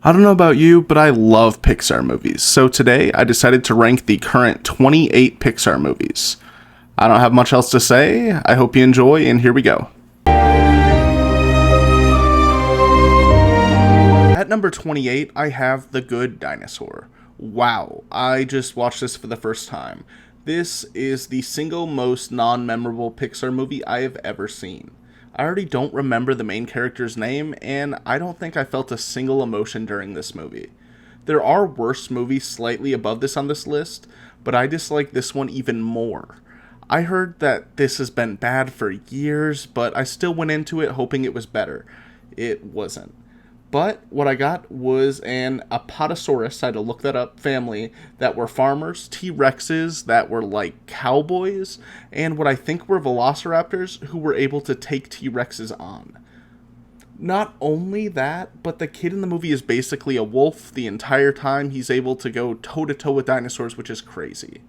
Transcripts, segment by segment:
I don't know about you, but I love Pixar movies. So today I decided to rank the current 28 Pixar movies. I don't have much else to say. I hope you enjoy, and here we go. At number 28, I have The Good Dinosaur. Wow, I just watched this for the first time. This is the single most non-memorable Pixar movie I have ever seen. I already don't remember the main character's name, and I don't think I felt a single emotion during this movie. There are worse movies slightly above this on this list, but I dislike this one even more. I heard that this has been bad for years, but I still went into it hoping it was better. It wasn't. But what I got was an Apatosaurus, I had to look that up, family that were farmers, T-Rexes that were like cowboys, and what I think were velociraptors who were able to take T-Rexes on. Not only that, but the kid in the movie is basically a wolf the entire time. He's able to go toe-to-toe with dinosaurs, which is crazy.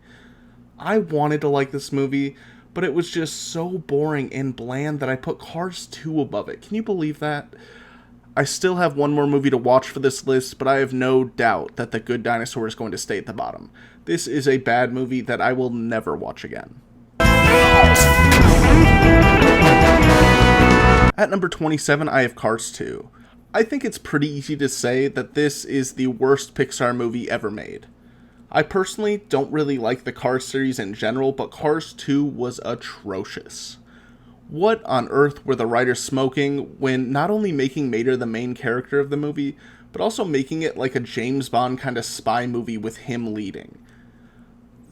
I wanted to like this movie, but it was just so boring and bland that I put Cars 2 above it. Can you believe that? I still have one more movie to watch for this list, but I have no doubt that The Good Dinosaur is going to stay at the bottom. This is a bad movie that I will never watch again. At number 27, I have Cars 2. I think it's pretty easy to say that this is the worst Pixar movie ever made. I personally don't really like the Cars series in general, but Cars 2 was atrocious. What on earth were the writers smoking when not only making Mater the main character of the movie, but also making it like a James Bond kind of spy movie with him leading?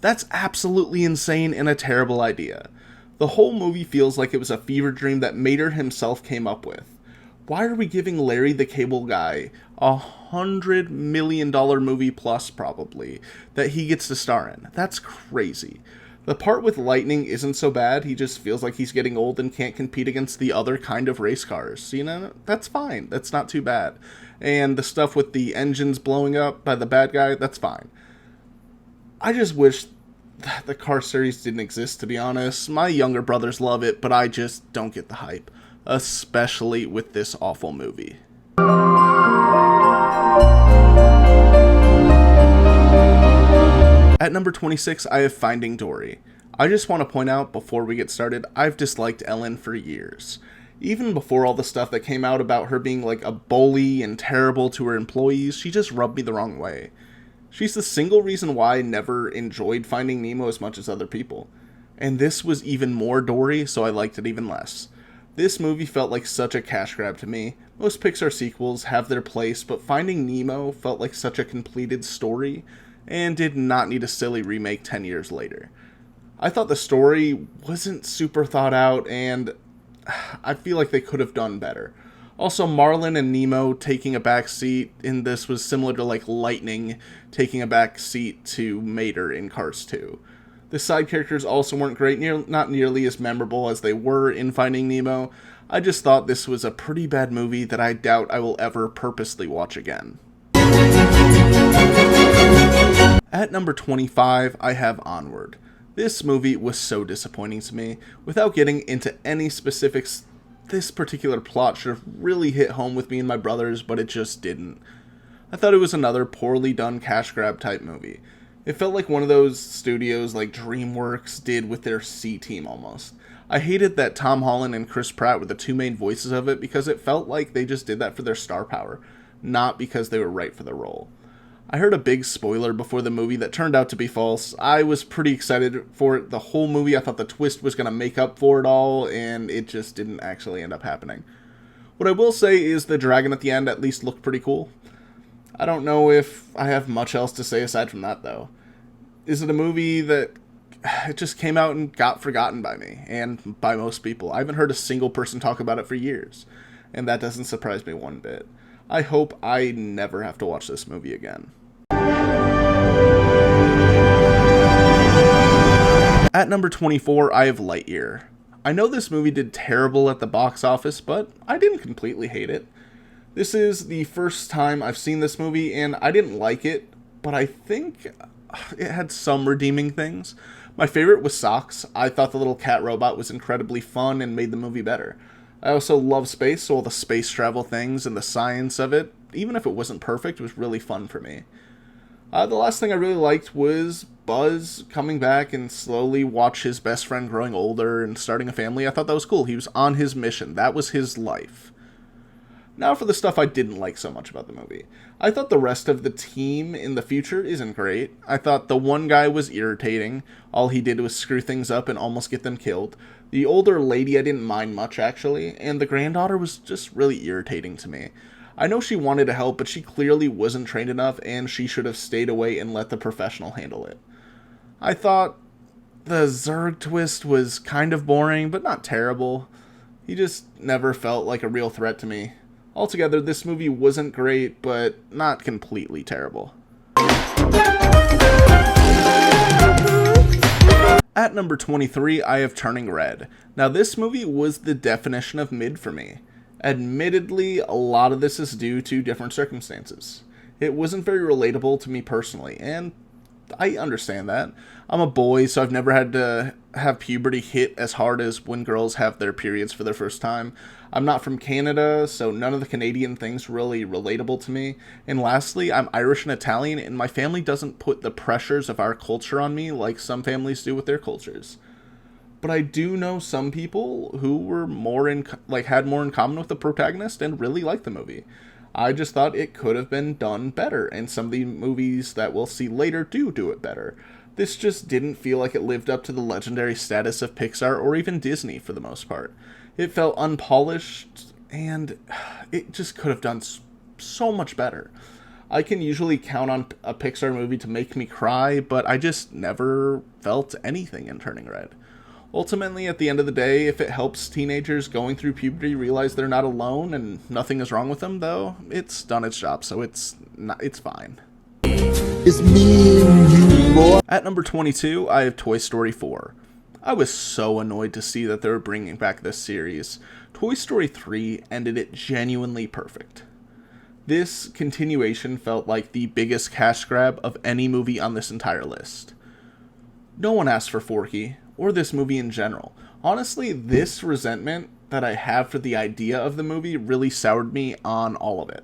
That's absolutely insane and a terrible idea. The whole movie feels like it was a fever dream that Mater himself came up with. Why are we giving Larry the Cable Guy $100 million movie plus probably that he gets to star in? That's crazy. The part with Lightning isn't so bad, he just feels like he's getting old and can't compete against the other kind of race cars. You know, that's fine, that's not too bad. And the stuff with the engines blowing up by the bad guy, that's fine. I just wish the car series didn't exist, to be honest. My younger brothers love it, but I just don't get the hype. Especially with this awful movie. At number 26, I have Finding Dory. I just want to point out before we get started, I've disliked Ellen for years. Even before all the stuff that came out about her being like a bully and terrible to her employees, she just rubbed me the wrong way. She's the single reason why I never enjoyed Finding Nemo as much as other people. And this was even more Dory, so I liked it even less. This movie felt like such a cash grab to me. Most Pixar sequels have their place, but Finding Nemo felt like such a completed story and did not need a silly remake 10 years later. I thought the story wasn't super thought out, and I feel like they could have done better. Also, Marlin and Nemo taking a back seat in this was similar to like Lightning taking a back seat to Mater in Cars 2. The side characters also weren't great, not nearly as memorable as they were in Finding Nemo. I just thought this was a pretty bad movie that I doubt I will ever purposely watch again. At number 25, I have Onward. This movie was so disappointing to me. Without getting into any specifics, this particular plot should have really hit home with me and my brothers, but it just didn't. I thought it was another poorly done cash grab type movie. It felt like one of those studios like DreamWorks did with their C-Team almost. I hated that Tom Holland and Chris Pratt were the two main voices of it because it felt like they just did that for their star power, not because they were right for the role. I heard a big spoiler before the movie that turned out to be false. I was pretty excited for it the whole movie. I thought the twist was going to make up for it all, and it just didn't actually end up happening. What I will say is the dragon at the end at least looked pretty cool. I don't know if I have much else to say aside from that, though. Is it a movie that it just came out and got forgotten by me, and by most people? I haven't heard a single person talk about it for years, and that doesn't surprise me one bit. I hope I never have to watch this movie again. At number 24, I have Lightyear. I know this movie did terrible at the box office, but I didn't completely hate it. This is the first time I've seen this movie, and I didn't like it, but I think it had some redeeming things. My favorite was Socks. I thought the little cat robot was incredibly fun and made the movie better. I also love space, so all the space travel things and the science of it, even if it wasn't perfect, it was really fun for me. The last thing I really liked was Buzz coming back and slowly watch his best friend growing older and starting a family. I thought that was cool. He was on his mission. That was his life. Now for the stuff I didn't like so much about the movie. I thought the rest of the team in the future isn't great. I thought the one guy was irritating. All he did was screw things up and almost get them killed. The older lady I didn't mind much, actually, and the granddaughter was just really irritating to me. I know she wanted to help, but she clearly wasn't trained enough, and she should have stayed away and let the professional handle it. I thought the Zurg twist was kind of boring, but not terrible. He just never felt like a real threat to me. Altogether, this movie wasn't great, but not completely terrible. At number 23, I have Turning Red. Now, this movie was the definition of mid for me. Admittedly, a lot of this is due to different circumstances. It wasn't very relatable to me personally, and I understand that. I'm a boy, so I've never had to have puberty hit as hard as when girls have their periods for their first time. I'm not from Canada, so none of the Canadian things really relatable to me. And lastly, I'm Irish and Italian, and my family doesn't put the pressures of our culture on me like some families do with their cultures. But I do know some people who were had more in common with the protagonist and really liked the movie. I just thought it could have been done better, and some of the movies that we'll see later do it better. This just didn't feel like it lived up to the legendary status of Pixar or even Disney for the most part. It felt unpolished, and it just could have done so much better. I can usually count on a Pixar movie to make me cry, but I just never felt anything in Turning Red. Ultimately, at the end of the day, if it helps teenagers going through puberty realize they're not alone and nothing is wrong with them, though, it's done its job, so it's fine. It's me and you, boy. At number 22, I have Toy Story 4. I was so annoyed to see that they were bringing back this series. Toy Story 3 ended it genuinely perfect. This continuation felt like the biggest cash grab of any movie on this entire list. No one asked for Forky, or this movie in general. Honestly, this resentment that I have for the idea of the movie really soured me on all of it.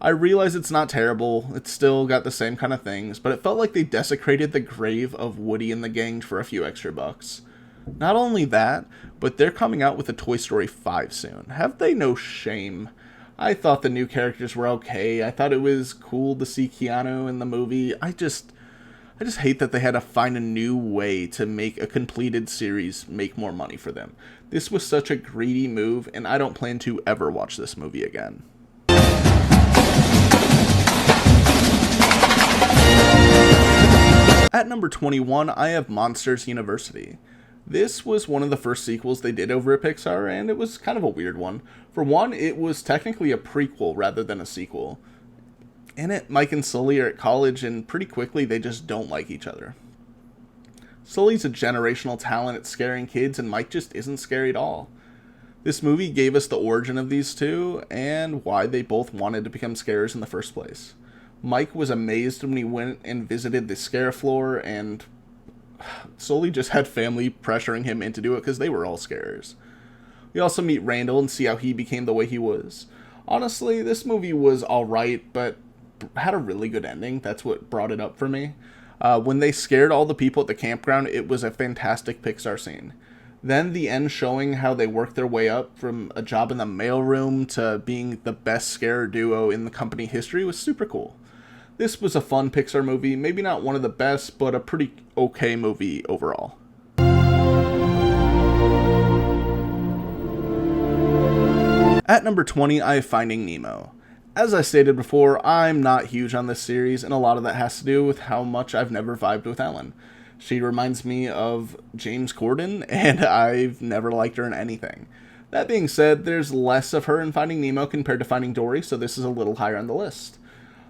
I realize it's not terrible, it's still got the same kind of things, but it felt like they desecrated the grave of Woody and the gang for a few extra bucks. Not only that, but they're coming out with a Toy Story 5 soon. Have they no shame? I thought the new characters were okay, I thought it was cool to see Keanu in the movie. I just hate that they had to find a new way to make a completed series make more money for them. This was such a greedy move, and I don't plan to ever watch this movie again. At number 21, I have Monsters University. This was one of the first sequels they did over at Pixar, and it was kind of a weird one. For one, it was technically a prequel rather than a sequel. In it, Mike and Sully are at college, and pretty quickly they just don't like each other. Sully's a generational talent at scaring kids, and Mike just isn't scary at all. This movie gave us the origin of these two, and why they both wanted to become scarers in the first place. Mike was amazed when he went and visited the scare floor, and Sully just had family pressuring him into do it because they were all scarers. We also meet Randall and see how he became the way he was. Honestly, this movie was alright, but had a really good ending. That's what brought it up for me. When they scared all the people at the campground, it was a fantastic Pixar scene. Then the end showing how they worked their way up from a job in the mailroom to being the best scare duo in the company history was super cool. This was a fun Pixar movie, maybe not one of the best, but a pretty okay movie overall. At number 20, I have Finding Nemo. As I stated before, I'm not huge on this series, and a lot of that has to do with how much I've never vibed with Ellen. She reminds me of James Corden, and I've never liked her in anything. That being said, there's less of her in Finding Nemo compared to Finding Dory, so this is a little higher on the list.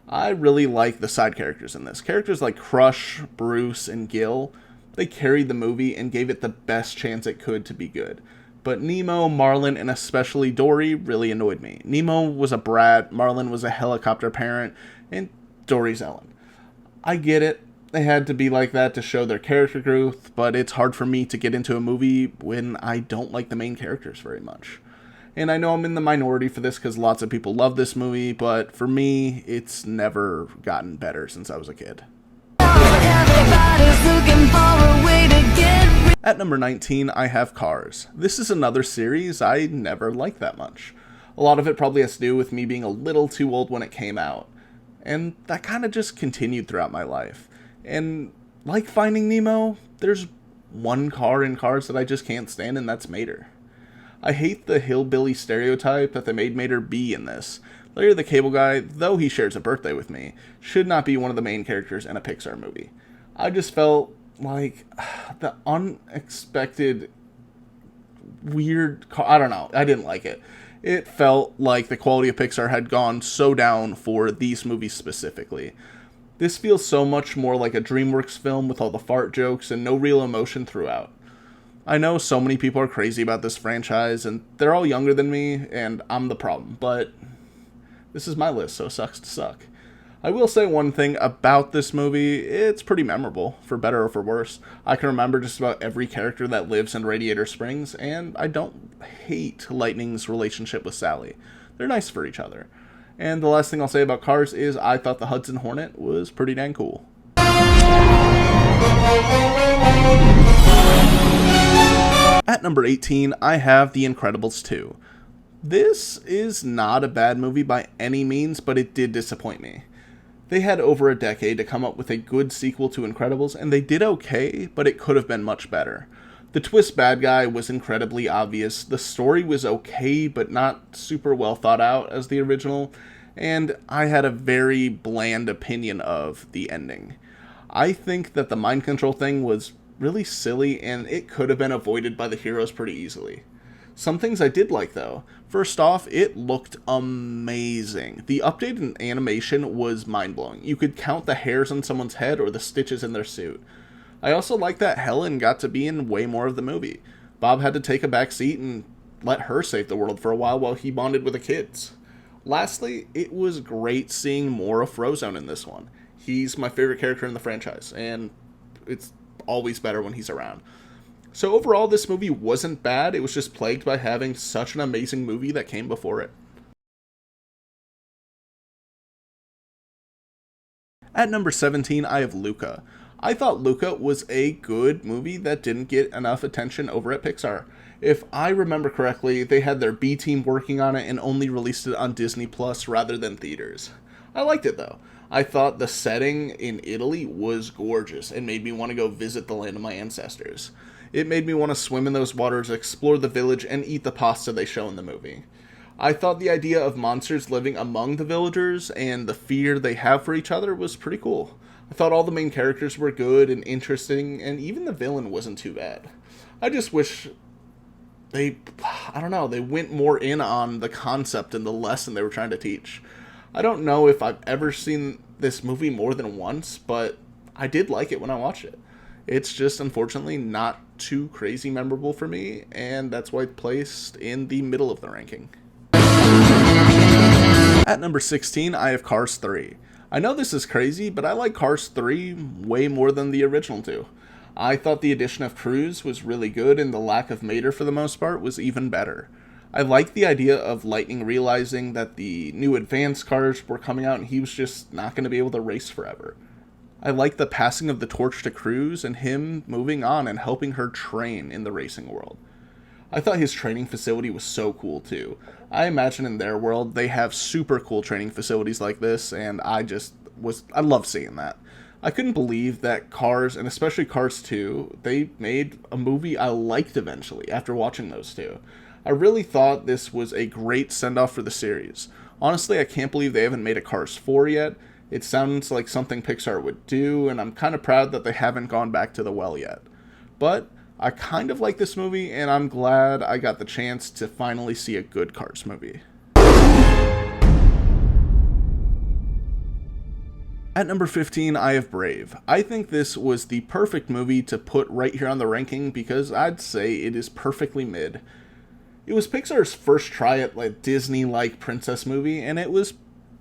I really like the side characters in this. Characters like Crush, Bruce, and Gil, they carried the movie and gave it the best chance it could to be good. But Nemo, Marlin, and especially Dory really annoyed me. Nemo was a brat, Marlin was a helicopter parent, and Dory's Ellen. I get it. They had to be like that to show their character growth, but it's hard for me to get into a movie when I don't like the main characters very much. And I know I'm in the minority for this because lots of people love this movie, but for me, it's never gotten better since I was a kid. At number 19, I have Cars. This is another series I never liked that much. A lot of it probably has to do with me being a little too old when it came out. And that kind of just continued throughout my life. And like Finding Nemo, there's one car in Cars that I just can't stand, and that's Mater. I hate the hillbilly stereotype that they made Mater be in this. Larry the Cable Guy, though he shares a birthday with me, should not be one of the main characters in a Pixar movie. I just felt like the unexpected weird I don't know, I didn't like it. It felt like the quality of Pixar had gone so down for these movies specifically. This feels so much more like a DreamWorks film with all the fart jokes and no real emotion throughout. I know so many people are crazy about this franchise, and they're all younger than me, and I'm the problem, but this is my list, so it sucks to suck. I will say one thing about this movie, it's pretty memorable, for better or for worse. I can remember just about every character that lives in Radiator Springs, and I don't hate Lightning's relationship with Sally. They're nice for each other. And the last thing I'll say about Cars is I thought the Hudson Hornet was pretty dang cool. At number 18, I have The Incredibles 2. This is not a bad movie by any means, but it did disappoint me. They had over a decade to come up with a good sequel to Incredibles, and they did okay, but it could have been much better. The twist bad guy was incredibly obvious, the story was okay, but not super well thought out as the original, and I had a very bland opinion of the ending. I think that the mind control thing was really silly, and it could have been avoided by the heroes pretty easily. Some things I did like, though. First off, it looked amazing. The update in animation was mind-blowing. You could count the hairs on someone's head or the stitches in their suit. I also like that Helen got to be in way more of the movie. Bob had to take a back seat and let her save the world for a while he bonded with the kids. Lastly, it was great seeing more of Frozone in this one. He's my favorite character in the franchise, and it's always better when he's around. So overall, this movie wasn't bad, it was just plagued by having such an amazing movie that came before it. At number 17, I have Luca. I thought Luca was a good movie that didn't get enough attention over at Pixar. If I remember correctly, they had their B team working on it and only released it on Disney Plus rather than theaters. I liked it though. I thought the setting in Italy was gorgeous and made me want to go visit the land of my ancestors. It made me want to swim in those waters, explore the village, and eat the pasta they show in the movie. I thought the idea of monsters living among the villagers and the fear they have for each other was pretty cool. I thought all the main characters were good and interesting, and even the villain wasn't too bad. I just wish they went more in on the concept and the lesson they were trying to teach. I don't know if I've ever seen this movie more than once, but I did like it when I watched it. It's just, unfortunately, not too crazy memorable for me, and that's why it's placed in the middle of the ranking. At number 16, I have Cars 3. I know this is crazy, but I like Cars 3 way more than the original two. I thought the addition of Cruise was really good, and the lack of Mater for the most part was even better. I liked the idea of Lightning realizing that the new advanced cars were coming out and he was just not going to be able to race forever. I liked the passing of the torch to Cruise and him moving on and helping her train in the racing world. I thought his training facility was so cool too. I imagine in their world they have super cool training facilities like this, and I love seeing that. I couldn't believe that Cars, and especially Cars 2, they made a movie I liked eventually after watching those two. I really thought this was a great send-off for the series. Honestly, I can't believe they haven't made a Cars 4 yet. It sounds like something Pixar would do, and I'm kind of proud that they haven't gone back to the well yet. But I kind of like this movie, and I'm glad I got the chance to finally see a good Cars movie. At number 15, I have Brave. I think this was the perfect movie to put right here on the ranking because I'd say it is perfectly mid. It was Pixar's first try at a Disney-like princess movie, and it was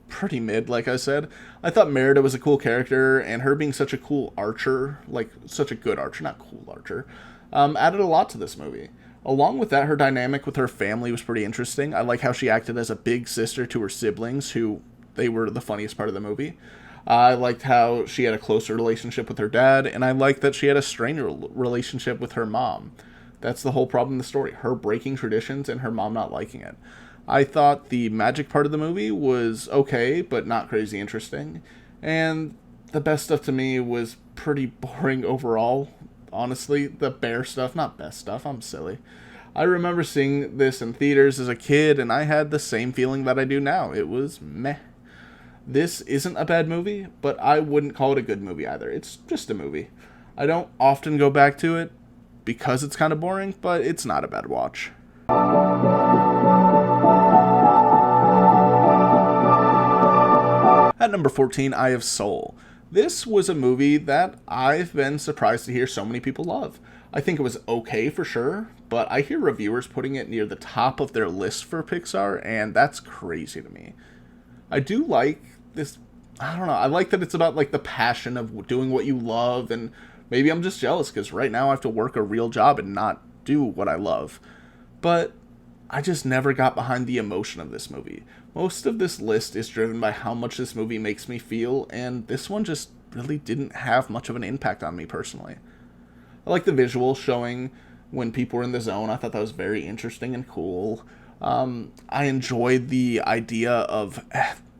pretty mid, like I said. I thought Merida was a cool character, and her being such a cool archer, like such a good archer, not cool archer, added a lot to this movie. Along with that, her dynamic with her family was pretty interesting. I like how she acted as a big sister to her siblings, who they were the funniest part of the movie. I liked how she had a closer relationship with her dad, and I liked that she had a stranger relationship with her mom. That's the whole problem in the story, her breaking traditions and her mom not liking it. I thought the magic part of the movie was okay, but not crazy interesting. And the best stuff to me was pretty boring overall. Honestly, the bear stuff, not best stuff, I'm silly. I remember seeing this in theaters as a kid, and I had the same feeling that I do now. It was meh. This isn't a bad movie, but I wouldn't call it a good movie either. It's just a movie. I don't often go back to it because it's kind of boring, but it's not a bad watch. At number 14, I have Soul. This was a movie that I've been surprised to hear so many people love. I think it was okay for sure, but I hear reviewers putting it near the top of their list for Pixar, and that's crazy to me. I do like this, I don't know, I like that it's about like the passion of doing what you love, and maybe I'm just jealous because right now I have to work a real job and not do what I love. But I just never got behind the emotion of this movie. Most of this list is driven by how much this movie makes me feel, and this one just really didn't have much of an impact on me personally. I like the visual showing when people were in the zone. I thought that was very interesting and cool. I enjoyed the idea of,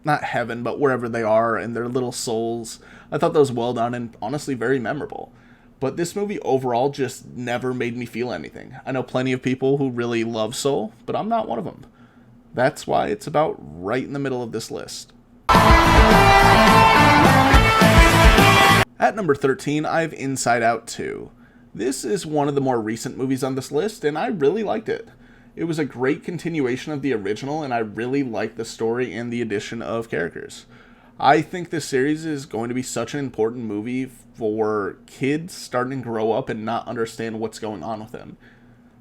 not heaven, but wherever they are and their little souls. I thought that was well done and honestly very memorable. But this movie overall just never made me feel anything. I know plenty of people who really love Soul, but I'm not one of them. That's why it's about right in the middle of this list. At number 13, I have Inside Out 2. This is one of the more recent movies on this list, and I really liked it. It was a great continuation of the original, and I really liked the story and the addition of characters. I think this series is going to be such an important movie for kids starting to grow up and not understand what's going on with them.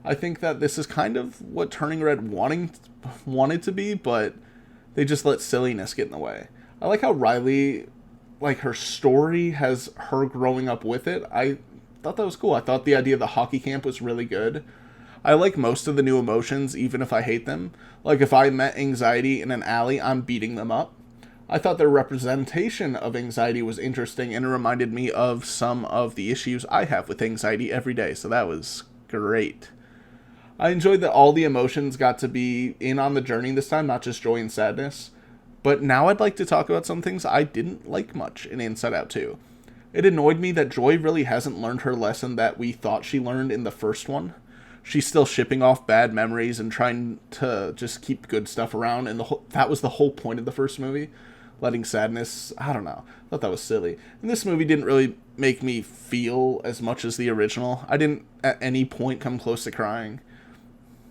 I think that this is kind of what Turning Red wanted to be, but they just let silliness get in the way. I like how Riley, like her story has her growing up with it. I thought that was cool. I thought the idea of the hockey camp was really good. I like most of the new emotions, even if I hate them. Like if I met anxiety in an alley, I'm beating them up. I thought their representation of anxiety was interesting, and it reminded me of some of the issues I have with anxiety every day, so that was great. I enjoyed that all the emotions got to be in on the journey this time, not just joy and sadness. But now I'd like to talk about some things I didn't like much in Inside Out 2. It annoyed me that Joy really hasn't learned her lesson that we thought she learned in the first one. She's still shipping off bad memories and trying to just keep good stuff around, and that was the whole point of the first movie. Letting sadness, I don't know, I thought that was silly. And this movie didn't really make me feel as much as the original. I didn't at any point come close to crying.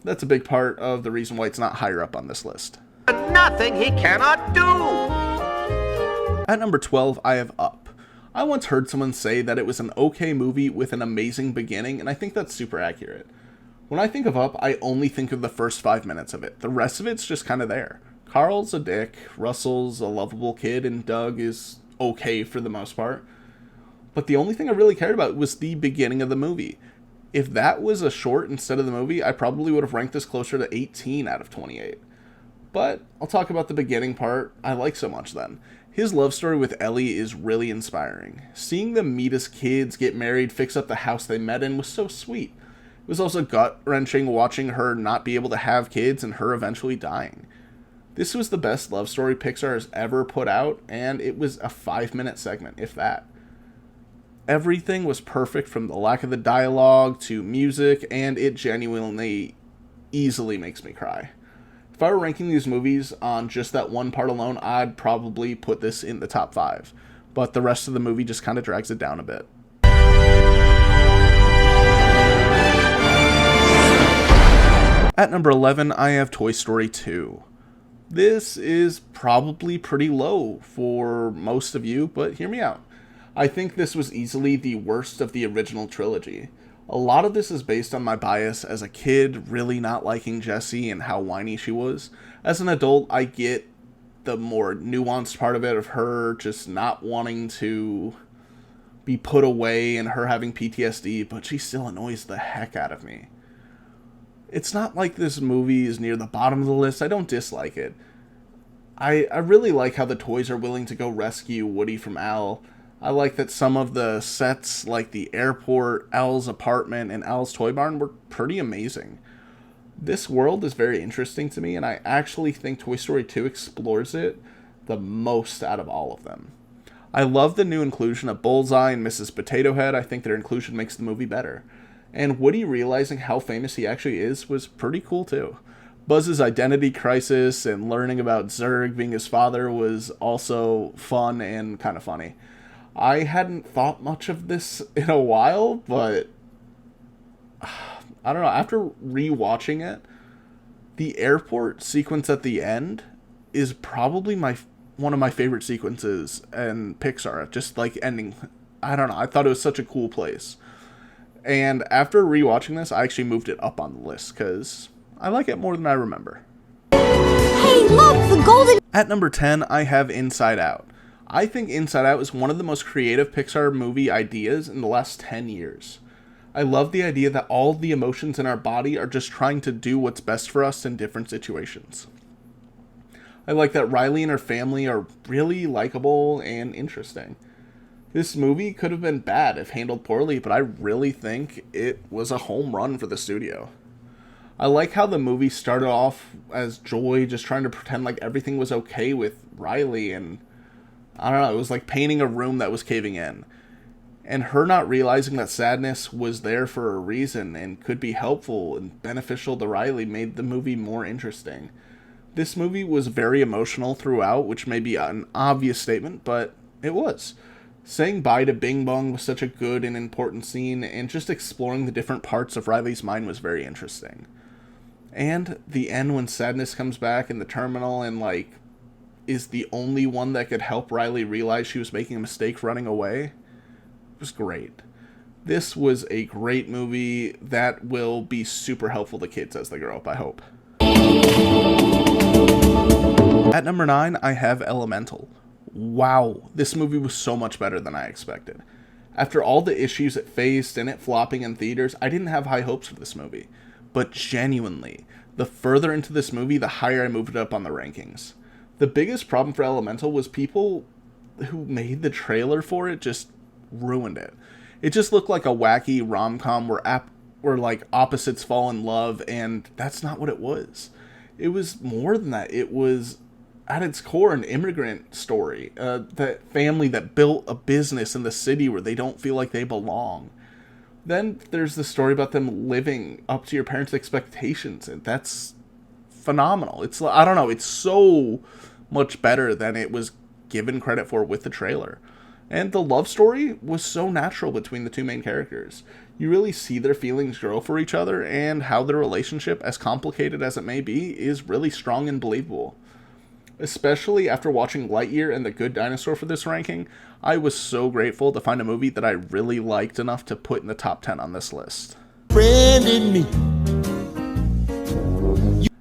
That's a big part of the reason why it's not higher up on this list. Nothing he cannot do! At number 12, I have Up. I once heard someone say that it was an okay movie with an amazing beginning, and I think that's super accurate. When I think of Up, I only think of the first 5 minutes of it. The rest of it's just kind of there. Carl's a dick, Russell's a lovable kid, and Doug is okay for the most part. But the only thing I really cared about was the beginning of the movie. If that was a short instead of the movie, I probably would have ranked this closer to 18 out of 28. But I'll talk about the beginning part I like so much then. His love story with Ellie is really inspiring. Seeing them meet as kids, get married, fix up the house they met in was so sweet. It was also gut-wrenching watching her not be able to have kids and her eventually dying. This was the best love story Pixar has ever put out, and it was a 5-minute segment, if that. Everything was perfect, from the lack of the dialogue to music, and it genuinely easily makes me cry. If I were ranking these movies on just that one part alone, I'd probably put this in the top 5. But the rest of the movie just kind of drags it down a bit. At number 11, I have Toy Story 2. This is probably pretty low for most of you, but hear me out. I think this was easily the worst of the original trilogy. A lot of this is based on my bias as a kid, really not liking Jessie and how whiny she was. As an adult, I get the more nuanced part of it, of her just not wanting to be put away and her having PTSD, but she still annoys the heck out of me. It's not like this movie is near the bottom of the list. I don't dislike it. I really like how the toys are willing to go rescue Woody from Al. I like that some of the sets, like the airport, Al's apartment, and Al's toy barn, were pretty amazing. This world is very interesting to me, and I actually think Toy Story 2 explores it the most out of all of them. I love the new inclusion of Bullseye and Mrs. Potato Head. I think their inclusion makes the movie better. And Woody realizing how famous he actually is was pretty cool too. Buzz's identity crisis and learning about Zurg being his father was also fun and kind of funny. I hadn't thought much of this in a while, but I don't know. After rewatching it, the airport sequence at the end is probably one of my favorite sequences in Pixar. Just like ending, I don't know. I thought it was such a cool place. And after rewatching this, I actually moved it up on the list because I like it more than I remember. Hey, look, the golden... At number 10, I have Inside Out. I think Inside Out is one of the most creative Pixar movie ideas in the last 10 years. I love the idea that all the emotions in our body are just trying to do what's best for us in different situations. I like that Riley and her family are really likable and interesting. This movie could have been bad if handled poorly, but I really think it was a home run for the studio. I like how the movie started off as Joy just trying to pretend like everything was okay with Riley, and I don't know, it was like painting a room that was caving in. And her not realizing that sadness was there for a reason and could be helpful and beneficial to Riley made the movie more interesting. This movie was very emotional throughout, which may be an obvious statement, but it was. Saying bye to Bing Bong was such a good and important scene, and just exploring the different parts of Riley's mind was very interesting. And the end when Sadness comes back in the terminal and, like, is the only one that could help Riley realize she was making a mistake running away, was great. This was a great movie that will be super helpful to kids as they grow up, I hope. At number 9, I have Elemental. Wow, this movie was so much better than I expected. After all the issues it faced and it flopping in theaters, I didn't have high hopes for this movie. But genuinely, the further into this movie, the higher I moved it up on the rankings. The biggest problem for Elemental was people who made the trailer for it just ruined it. It just looked like a wacky rom-com where like opposites fall in love, and that's not what it was. It was more than that. It was, at its core, an immigrant story. That family that built a business in the city where they don't feel like they belong. Then there's the story about them living up to your parents' expectations, and that's phenomenal. It's, I don't know, it's so much better than it was given credit for with the trailer. And the love story was so natural between the two main characters. You really see their feelings grow for each other, and how their relationship, as complicated as it may be, is really strong and believable. Especially after watching Lightyear and The Good Dinosaur for this ranking, I was so grateful to find a movie that I really liked enough to put in the top 10 on this list. Friend in me.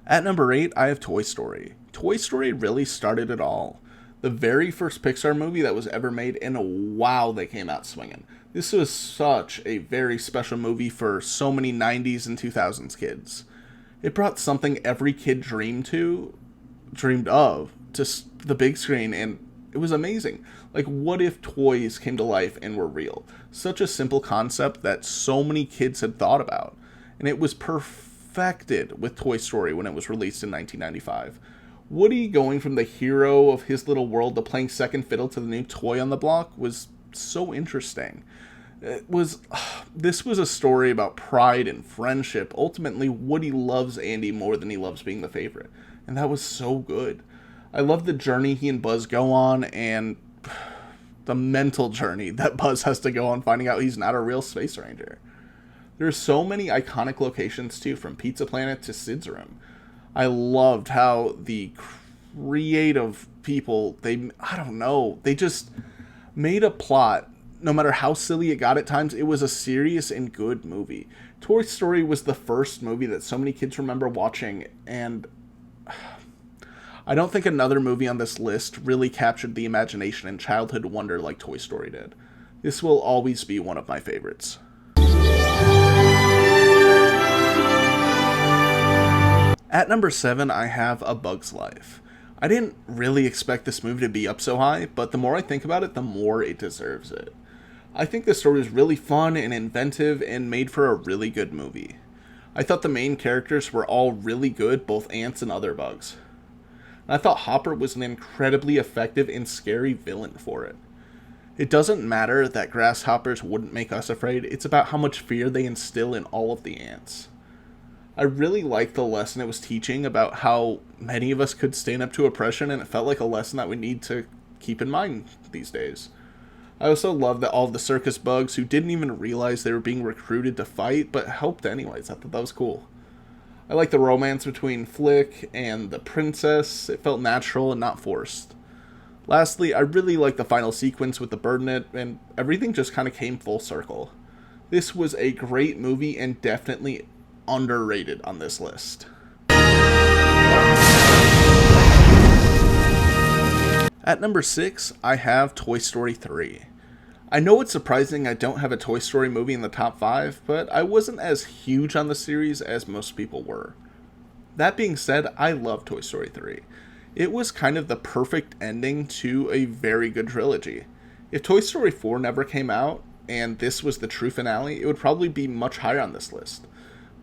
At number 8, I have Toy Story. Toy Story really started it all. The very first Pixar movie that was ever made, and wow, they came out swinging. This was such a very special movie for so many 90s and 2000s kids. It brought something every kid dreamed of to the big screen, and it was amazing. Like, what if toys came to life and were real? Such a simple concept that so many kids had thought about, and it was perfected with Toy Story when it was released in 1995. Woody going from the hero of his little world to playing second fiddle to the new toy on the block was so interesting. This was a story about pride and friendship. Ultimately, Woody loves Andy more than he loves being the favorite, and that was so good. I love the journey he and Buzz go on, and the mental journey that Buzz has to go on finding out he's not a real space ranger. There's so many iconic locations too, from Pizza Planet to Sid's room. I loved how the creative people, they just made a plot. No matter how silly it got at times, it was a serious and good movie. Toy Story was the first movie that so many kids remember watching, and I don't think another movie on this list really captured the imagination and childhood wonder like Toy Story did. This will always be one of my favorites. At number 7, I have A Bug's Life. I didn't really expect this movie to be up so high, but the more I think about it, the more it deserves it. I think the story was really fun and inventive and made for a really good movie. I thought the main characters were all really good, both ants and other bugs. And I thought Hopper was an incredibly effective and scary villain for it. It doesn't matter that grasshoppers wouldn't make us afraid, it's about how much fear they instill in all of the ants. I really liked the lesson it was teaching about how many of us could stand up to oppression, and it felt like a lesson that we need to keep in mind these days. I also love that all of the circus bugs who didn't even realize they were being recruited to fight, but helped anyways. I thought that was cool. I like the romance between Flick and the princess. It felt natural and not forced. Lastly, I really like the final sequence with the bird in it, and everything just kind of came full circle. This was a great movie and definitely underrated on this list. At number 6, I have Toy Story 3. I know it's surprising I don't have a Toy Story movie in the top 5, but I wasn't as huge on the series as most people were. That being said, I love Toy Story 3. It was kind of the perfect ending to a very good trilogy. If Toy Story 4 never came out, and this was the true finale, it would probably be much higher on this list.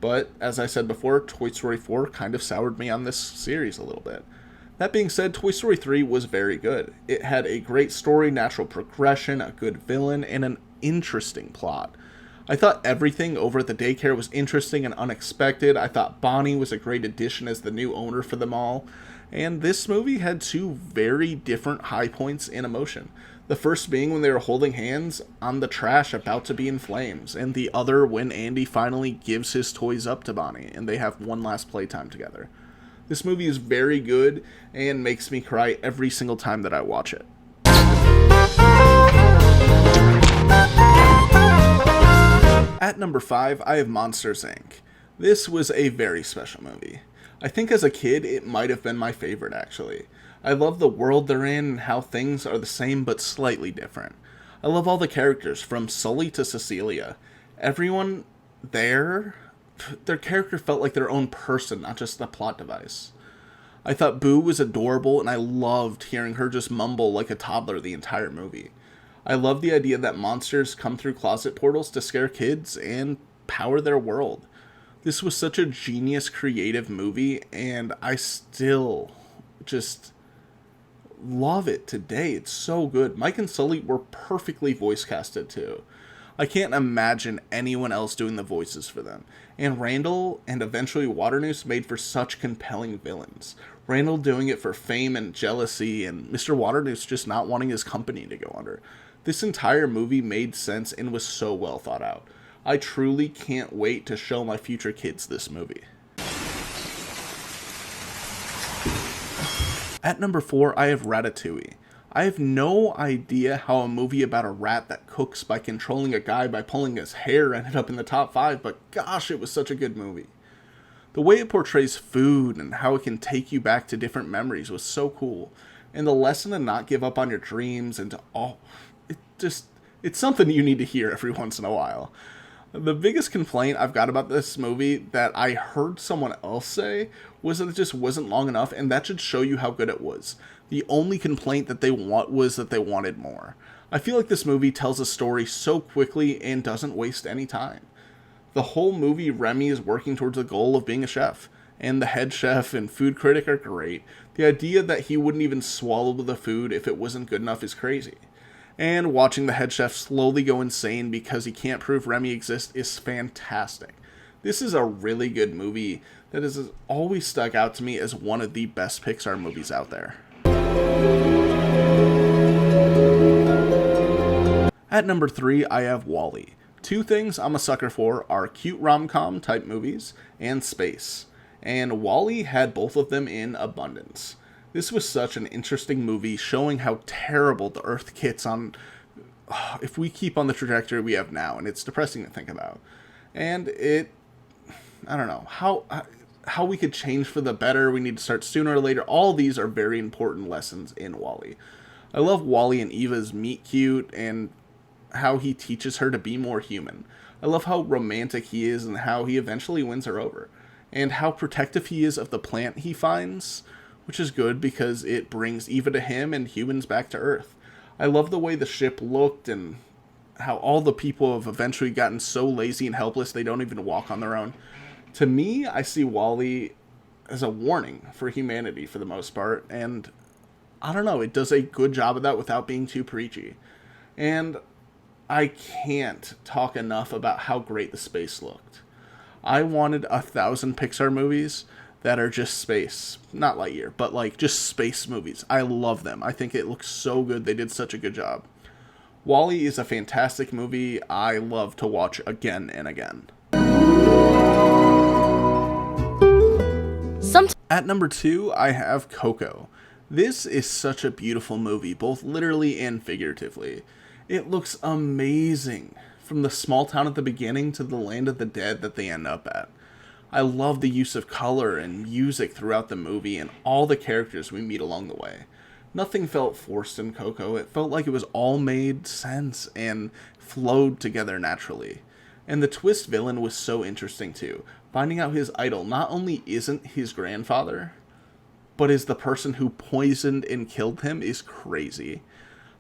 But, as I said before, Toy Story 4 kind of soured me on this series a little bit. That being said, Toy Story 3 was very good. It had a great story, natural progression, a good villain, and an interesting plot. I thought everything over at the daycare was interesting and unexpected. I thought Bonnie was a great addition as the new owner for them all. And this movie had two very different high points in emotion. The first being when they were holding hands on the trash about to be in flames, and the other when Andy finally gives his toys up to Bonnie and they have one last playtime together. This movie is very good and makes me cry every single time that I watch it. At number 5, I have Monsters, Inc. This was a very special movie. I think as a kid, it might have been my favorite, actually. I love the world they're in and how things are the same but slightly different. I love all the characters, from Sully to Cecilia. Everyone there, their character felt like their own person, not just a plot device. I thought Boo was adorable, and I loved hearing her just mumble like a toddler the entire movie. I love the idea that monsters come through closet portals to scare kids and power their world. This was such a genius, creative movie, and I still just love it today. It's so good. Mike and Sully were perfectly voice casted too. I can't imagine anyone else doing the voices for them. And Randall and eventually Waternoose made for such compelling villains. Randall doing it for fame and jealousy, and Mr. Waternoose just not wanting his company to go under. This entire movie made sense and was so well thought out. I truly can't wait to show my future kids this movie. At number 4, I have Ratatouille. I have no idea how a movie about a rat that cooks by controlling a guy by pulling his hair ended up in the top 5, but gosh, it was such a good movie. The way it portrays food and how it can take you back to different memories was so cool. And the lesson to not give up on your dreams and to, it's something you need to hear every once in a while. The biggest complaint I've got about this movie that I heard someone else say was that it just wasn't long enough, and that should show you how good it was. The only complaint that they want was that they wanted more. I feel like this movie tells a story so quickly and doesn't waste any time. The whole movie, Remy is working towards the goal of being a chef, and the head chef and food critic are great. The idea that he wouldn't even swallow the food if it wasn't good enough is crazy. And watching the head chef slowly go insane because he can't prove Remy exists is fantastic. This is a really good movie that has always stuck out to me as one of the best Pixar movies out there. At number 3, I have WALL-E. Two things I'm a sucker for are cute rom-com type movies and space. And WALL-E had both of them in abundance. This was such an interesting movie showing how terrible the Earth gets on if we keep on the trajectory we have now, and it's depressing to think about. And I don't know, how we could change for the better, we need to start sooner or later. All these are very important lessons in WALL-E. I love WALL-E and Eva's meet cute and how he teaches her to be more human. I love how romantic he is and how he eventually wins her over. and how protective he is of the plant he finds, which is good because it brings Eva to him and humans back to Earth. I love the way the ship looked and how all the people have eventually gotten so lazy and helpless they don't even walk on their own. To me, I see WALL-E as a warning for humanity for the most part, and I don't know, it does a good job of that without being too preachy. And I can't talk enough about how great the space looked. I wanted 1,000 Pixar movies that are just space. Not Lightyear, but like just space movies. I love them. I think it looks so good. They did such a good job. WALL-E is a fantastic movie I love to watch again and again. At number 2, I have Coco. This is such a beautiful movie, both literally and figuratively. It looks amazing, from the small town at the beginning to the land of the dead that they end up at. I love the use of color and music throughout the movie and all the characters we meet along the way. Nothing felt forced in Coco. It felt like it was all made sense and flowed together naturally. And the twist villain was so interesting too. Finding out his idol not only isn't his grandfather, but is the person who poisoned and killed him is crazy.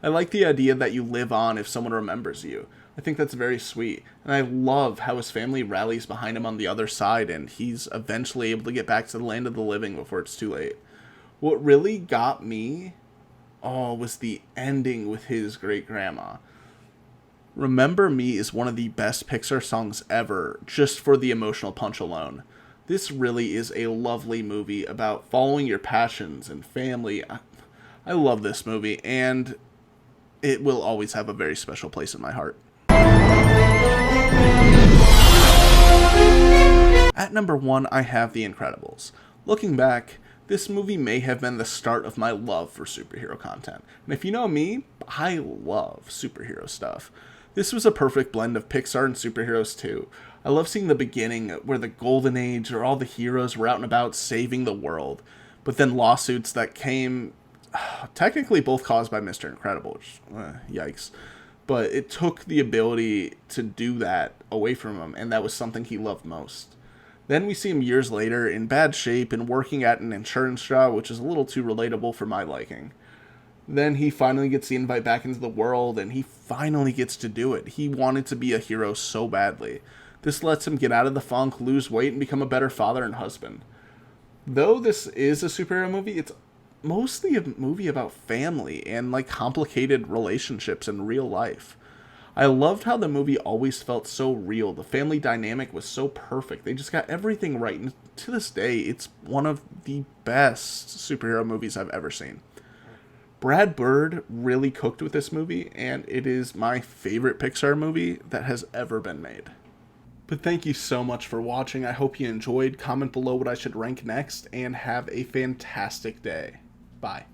I like the idea that you live on if someone remembers you. I think that's very sweet. And I love how his family rallies behind him on the other side and he's eventually able to get back to the land of the living before it's too late. What really got me, was the ending with his great-grandma. Remember Me is one of the best Pixar songs ever, just for the emotional punch alone. This really is a lovely movie about following your passions and family. I love this movie, and it will always have a very special place in my heart. At number 1, I have The Incredibles. Looking back, this movie may have been the start of my love for superhero content. And if you know me, I love superhero stuff. This was a perfect blend of Pixar and superheroes too. I love seeing the beginning where the golden age or all the heroes were out and about saving the world. But then lawsuits that came, technically both caused by Mr. Incredible, which, yikes. But it took the ability to do that away from him, and that was something he loved most. Then we see him years later in bad shape and working at an insurance job, which is a little too relatable for my liking. Then he finally gets the invite back into the world, and he finally gets to do it. He wanted to be a hero so badly. This lets him get out of the funk, lose weight, and become a better father and husband. Though this is a superhero movie, it's mostly a movie about family and like complicated relationships in real life. I loved how the movie always felt so real. The family dynamic was so perfect. They just got everything right. And to this day, it's one of the best superhero movies I've ever seen. Brad Bird really cooked with this movie, and it is my favorite Pixar movie that has ever been made. But thank you so much for watching. I hope you enjoyed. Comment below what I should rank next, and have a fantastic day. Bye.